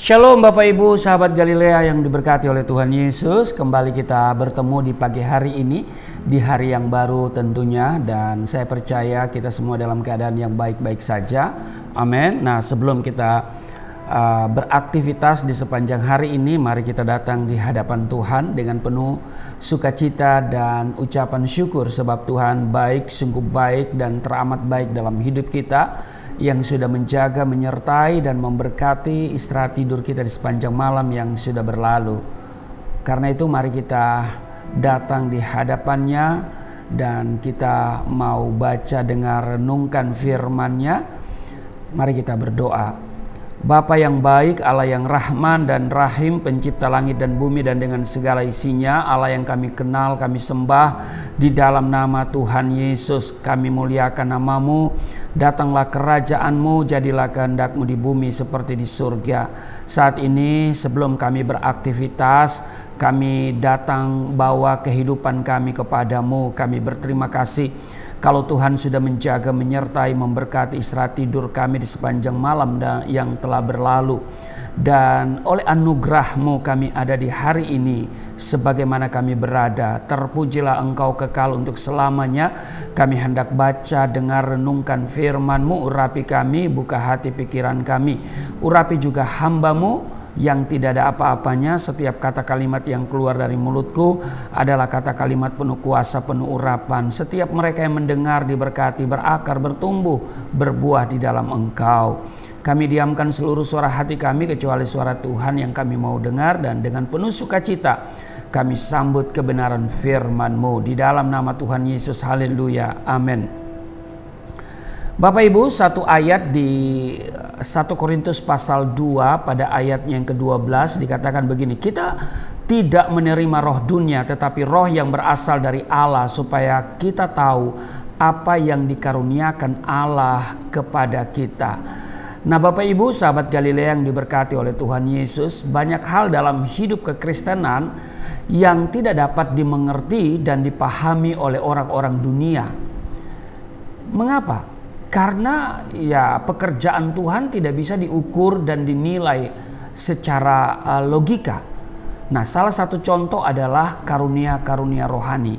Shalom Bapak Ibu, sahabat Galilea yang diberkati oleh Tuhan Yesus. Kembali kita bertemu di pagi hari ini, di hari yang baru tentunya. Dan saya percaya kita semua dalam keadaan yang baik-baik saja. Amin. Nah, sebelum kita beraktivitas di sepanjang hari ini, mari kita datang di hadapan Tuhan dengan penuh sukacita dan ucapan syukur. Sebab Tuhan baik, sungguh baik dan teramat baik dalam hidup kita, yang sudah menjaga, menyertai dan memberkati istirahat tidur kita di sepanjang malam yang sudah berlalu. Karena itu mari kita datang di hadapannya dan kita mau baca, dengar, renungkan firman-Nya. Mari kita berdoa. Bapa yang baik, Allah yang Rahman dan Rahim, pencipta langit dan bumi dan dengan segala isinya, Allah yang kami kenal, kami sembah, di dalam nama Tuhan Yesus kami muliakan nama-Mu. Datanglah kerajaan-Mu, jadilah kehendak-Mu di bumi seperti di surga. Saat ini sebelum kami beraktivitas, kami datang bawa kehidupan kami kepadamu. Kami berterima kasih kalau Tuhan sudah menjaga, menyertai, memberkati istirahat tidur kami di sepanjang malam yang telah berlalu. Dan oleh anugerah-Mu kami ada di hari ini sebagaimana kami berada. Terpujilah Engkau kekal untuk selamanya. Kami hendak baca, dengar, renungkan firman-Mu. Urapi kami, buka hati pikiran kami. Urapi juga hamba-Mu yang tidak ada apa-apanya. Setiap kata kalimat yang keluar dari mulutku adalah kata kalimat penuh kuasa, penuh urapan. Setiap mereka yang mendengar diberkati, berakar, bertumbuh, berbuah di dalam Engkau. Kami diamkan seluruh suara hati kami kecuali suara Tuhan yang kami mau dengar, dan dengan penuh sukacita kami sambut kebenaran firman-Mu di dalam nama Tuhan Yesus. Haleluya, amin. Bapak Ibu, satu ayat di 1 Korintus pasal 2 pada ayatnya yang ke-12 dikatakan begini: kita tidak menerima roh dunia tetapi roh yang berasal dari Allah, supaya kita tahu apa yang dikaruniakan Allah kepada kita. Nah Bapak Ibu, sahabat Galilea yang diberkati oleh Tuhan Yesus, banyak hal dalam hidup kekristenan yang tidak dapat dimengerti dan dipahami oleh orang-orang dunia. Mengapa? Karena ya pekerjaan Tuhan tidak bisa diukur dan dinilai secara logika. Nah, salah satu contoh adalah karunia-karunia rohani.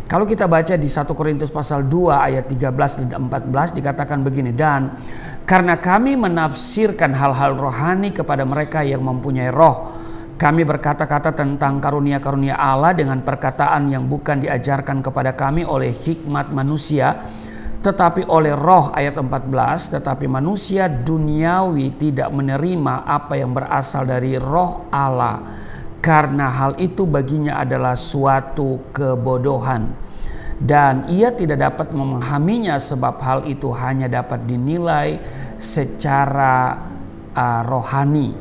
Kalau kita baca di 1 Korintus pasal 2 ayat 13 dan 14 dikatakan begini: dan karena kami menafsirkan hal-hal rohani kepada mereka yang mempunyai roh, kami berkata-kata tentang karunia-karunia Allah dengan perkataan yang bukan diajarkan kepada kami oleh hikmat manusia, tetapi oleh roh. Ayat 14, tetapi manusia duniawi tidak menerima apa yang berasal dari roh Allah, karena hal itu baginya adalah suatu kebodohan, dan ia tidak dapat memahaminya sebab hal itu hanya dapat dinilai secara rohani.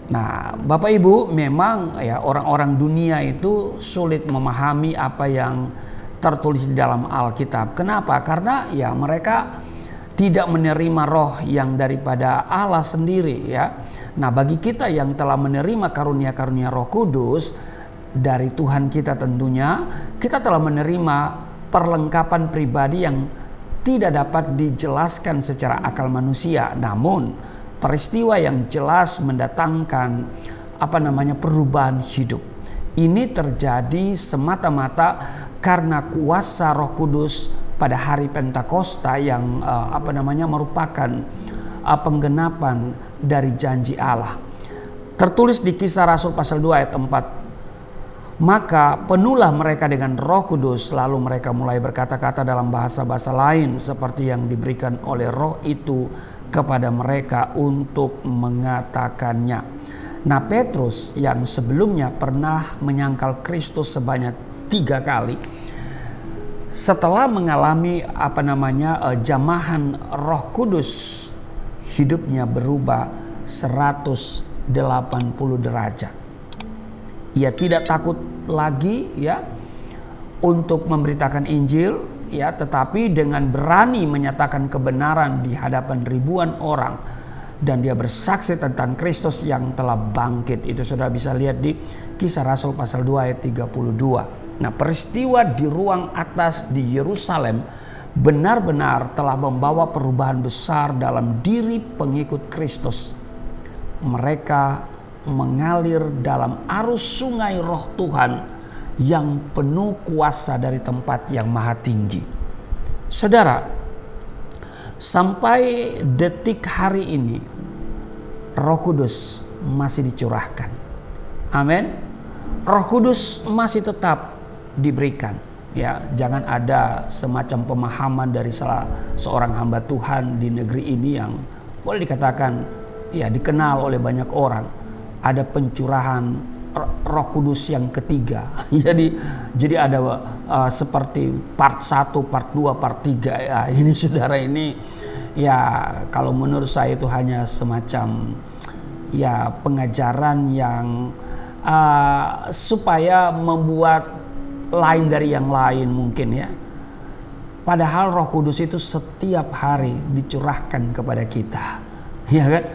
Nah Bapak Ibu, memang ya orang-orang dunia itu sulit memahami apa yang tertulis di dalam Alkitab. Kenapa? Karena ya mereka tidak menerima roh yang daripada Allah sendiri ya. Nah bagi kita yang telah menerima karunia-karunia Roh Kudus dari Tuhan kita, tentunya kita telah menerima perlengkapan pribadi yang tidak dapat dijelaskan secara akal manusia. Namun peristiwa yang jelas mendatangkan perubahan hidup. Ini terjadi semata-mata karena kuasa Roh Kudus pada hari Pentakosta yang merupakan penggenapan dari janji Allah. Tertulis di Kisah Rasul pasal 2 ayat 4. Maka penuhlah mereka dengan Roh Kudus, lalu mereka mulai berkata-kata dalam bahasa-bahasa lain seperti yang diberikan oleh Roh itu kepada mereka untuk mengatakannya. Nah Petrus yang sebelumnya pernah menyangkal Kristus sebanyak 3 kali, setelah mengalami jamahan Roh Kudus, hidupnya berubah 180 derajat. Ia tidak takut lagi ya untuk memberitakan Injil ya, tetapi dengan berani menyatakan kebenaran di hadapan ribuan orang, dan dia bersaksi tentang Kristus yang telah bangkit. Itu sudah bisa lihat di Kisah Rasul pasal 2 ayat 32. Nah, peristiwa di ruang atas di Yerusalem benar-benar telah membawa perubahan besar dalam diri pengikut Kristus. mereka mengalir dalam arus sungai Roh Tuhan yang penuh kuasa dari tempat yang maha tinggi. Saudara, sampai detik hari ini Roh Kudus masih dicurahkan. Amin. Roh Kudus masih tetap diberikan. Ya, jangan ada semacam pemahaman dari salah seorang hamba Tuhan di negeri ini yang boleh dikatakan ya dikenal oleh banyak orang. Ada pencurahan Roh Kudus yang ketiga. Jadi ada seperti part 1, part 2, part 3 ya. Ini saudara, ini ya kalau menurut saya itu hanya semacam ya pengajaran yang supaya membuat lain dari yang lain mungkin ya. Padahal Roh Kudus itu setiap hari dicurahkan kepada kita. Ya kan?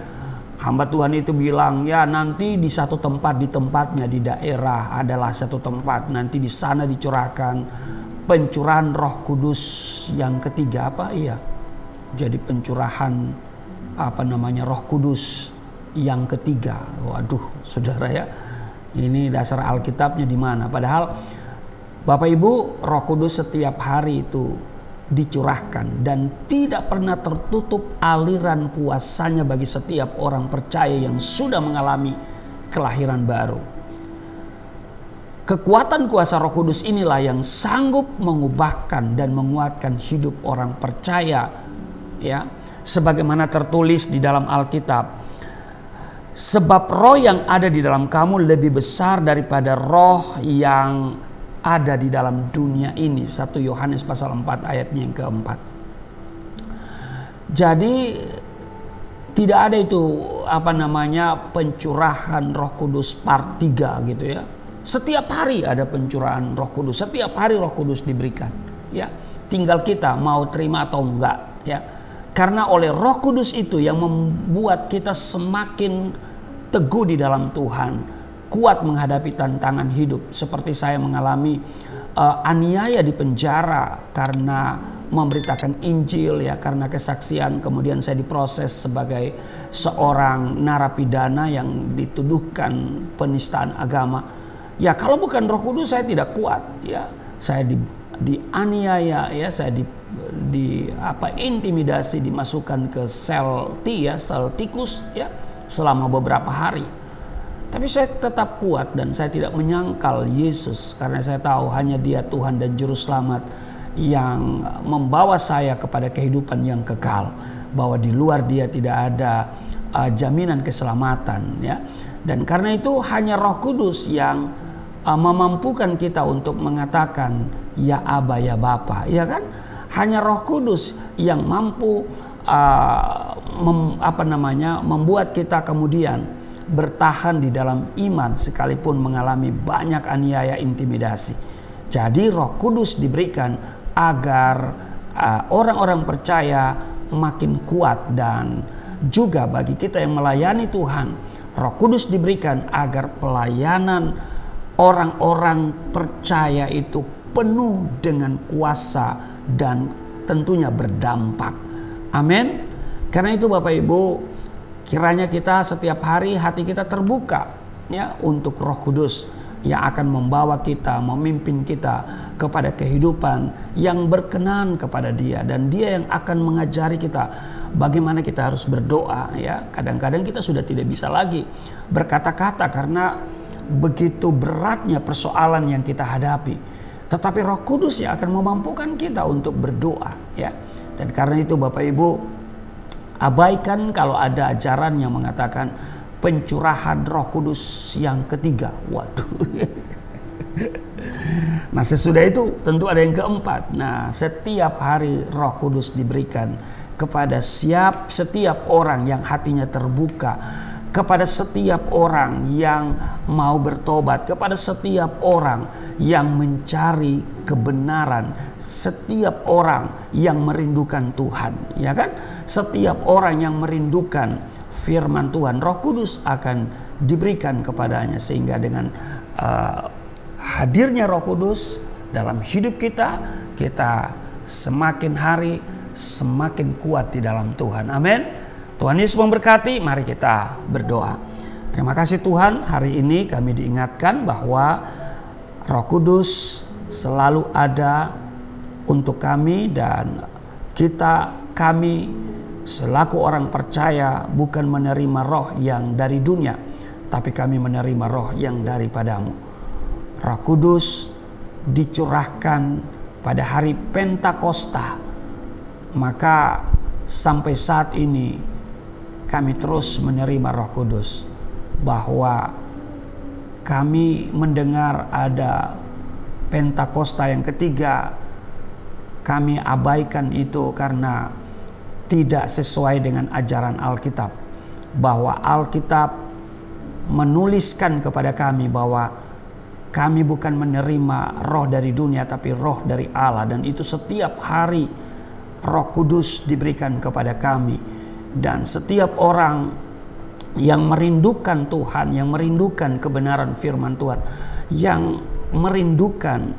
Hamba Tuhan itu bilang, ya nanti di satu tempat, di tempatnya di daerah adalah satu tempat, nanti di sana dicurahkan pencurahan Roh Kudus yang ketiga apa? Iya. Jadi pencurahan Roh Kudus yang ketiga. Waduh, saudara ya. Ini dasar Alkitabnya di mana? Padahal Bapak Ibu, Roh Kudus setiap hari itu dicurahkan dan tidak pernah tertutup aliran kuasanya bagi setiap orang percaya yang sudah mengalami kelahiran baru. Kekuatan kuasa Roh Kudus inilah yang sanggup mengubahkan dan menguatkan hidup orang percaya, ya, sebagaimana tertulis di dalam Alkitab. Sebab roh yang ada di dalam kamu lebih besar daripada roh yang ada di dalam dunia ini. 1 Yohanes pasal 4 ayatnya yang keempat. Jadi tidak ada itu pencurahan Roh Kudus part 3 gitu ya. Setiap hari ada pencurahan Roh Kudus, setiap hari Roh Kudus diberikan, ya. Tinggal kita mau terima atau enggak, ya. Karena oleh Roh Kudus itu yang membuat kita semakin teguh di dalam Tuhan, kuat menghadapi tantangan hidup. Seperti saya mengalami aniaya di penjara karena memberitakan Injil, ya, karena kesaksian. Kemudian saya diproses sebagai seorang narapidana yang dituduhkan penistaan agama. Ya, kalau bukan Roh Kudus saya tidak kuat, ya. Saya dianiaya, ya, saya intimidasi, dimasukkan ke sel tikus, ya, selama beberapa hari. Tapi saya tetap kuat dan saya tidak menyangkal Yesus, karena saya tahu hanya Dia Tuhan dan Juru Selamat yang membawa saya kepada kehidupan yang kekal, bahwa di luar Dia tidak ada jaminan keselamatan, ya. Dan karena itu hanya Roh Kudus yang memampukan kita untuk mengatakan ya Aba, ya Bapa, ya kan? Hanya Roh Kudus yang mampu membuat kita kemudian bertahan di dalam iman sekalipun mengalami banyak aniaya, intimidasi. Jadi Roh Kudus diberikan agar orang-orang percaya makin kuat, dan juga bagi kita yang melayani Tuhan, Roh Kudus diberikan agar pelayanan orang-orang percaya itu penuh dengan kuasa dan tentunya berdampak. Amin. Karena itu Bapak Ibu, kiranya kita setiap hari hati kita terbuka, ya, untuk Roh Kudus yang akan membawa kita, memimpin kita kepada kehidupan yang berkenan kepada Dia, dan Dia yang akan mengajari kita bagaimana kita harus berdoa, ya. Kadang-kadang kita sudah tidak bisa lagi berkata-kata karena begitu beratnya persoalan yang kita hadapi. Tetapi Roh Kudus yang akan memampukan kita untuk berdoa, ya. Dan karena itu Bapak Ibu, abaikan kalau ada ajaran yang mengatakan pencurahan Roh Kudus yang ketiga. Waduh. Nah, sesudah itu tentu ada yang keempat. Nah, setiap hari Roh Kudus diberikan kepada setiap orang yang hatinya terbuka, kepada setiap orang yang mau bertobat, kepada setiap orang yang mencari kebenaran, setiap orang yang merindukan Tuhan, ya kan? Setiap orang yang merindukan firman Tuhan, Roh Kudus akan diberikan kepadanya, sehingga dengan hadirnya Roh Kudus dalam hidup kita, kita semakin hari semakin kuat di dalam Tuhan. Amin. Tuhan Yesus memberkati, mari kita berdoa. Terima kasih Tuhan, hari ini kami diingatkan bahwa Roh Kudus selalu ada untuk kami, dan kami selaku orang percaya bukan menerima roh yang dari dunia, tapi kami menerima roh yang daripadamu. Roh Kudus dicurahkan pada hari Pentakosta, maka sampai saat ini kami terus menerima Roh Kudus, bahwa kami mendengar ada Pentakosta yang ketiga, kami abaikan itu karena tidak sesuai dengan ajaran Alkitab, bahwa Alkitab menuliskan kepada kami bahwa kami bukan menerima roh dari dunia, tapi roh dari Allah, dan itu setiap hari Roh Kudus diberikan kepada kami. Dan setiap orang yang merindukan Tuhan, yang merindukan kebenaran firman Tuhan, yang merindukan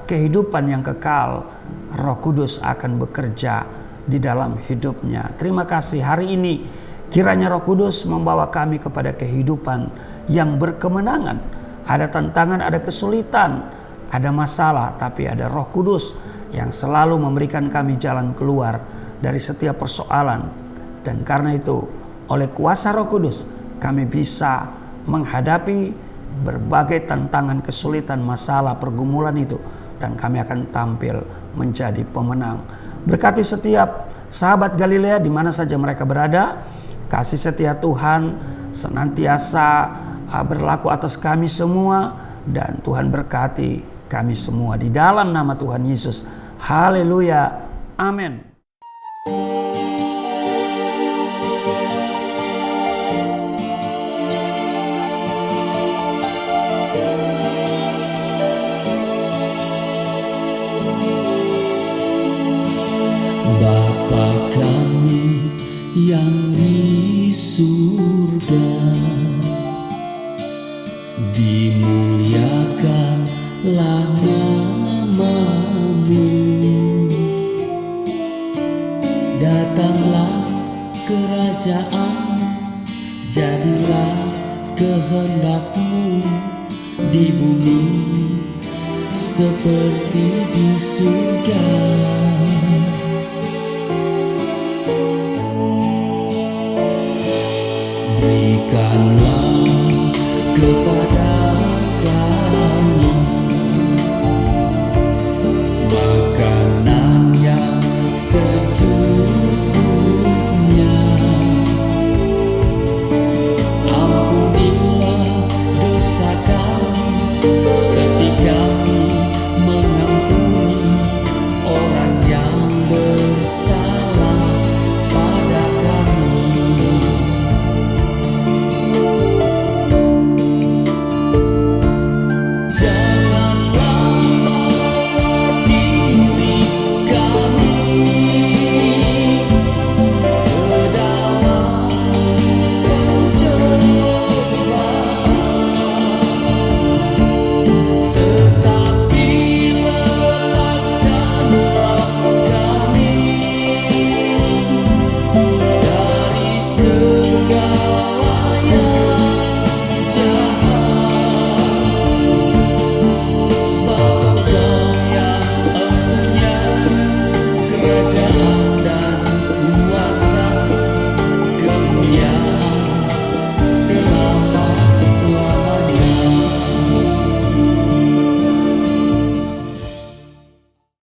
kehidupan yang kekal, Roh Kudus akan bekerja di dalam hidupnya. Terima kasih hari ini kiranya Roh Kudus membawa kami kepada kehidupan yang berkemenangan. Ada tantangan, ada kesulitan, ada masalah, tapi ada Roh Kudus yang selalu memberikan kami jalan keluar dari setiap persoalan. Dan karena itu, oleh kuasa Roh Kudus, kami bisa menghadapi berbagai tantangan, kesulitan, masalah, pergumulan itu, dan kami akan tampil menjadi pemenang. Berkati setiap sahabat Galilea di mana saja mereka berada. Kasih setia Tuhan senantiasa berlaku atas kami semua, dan Tuhan berkati kami semua di dalam nama Tuhan Yesus. Haleluya. Amin. Bapa kami yang di surga, dimuliakanlah nama-Mu. Datanglah kerajaan, jadilah kehendak-Mu di bumi seperti di surga. Berikanlah kepada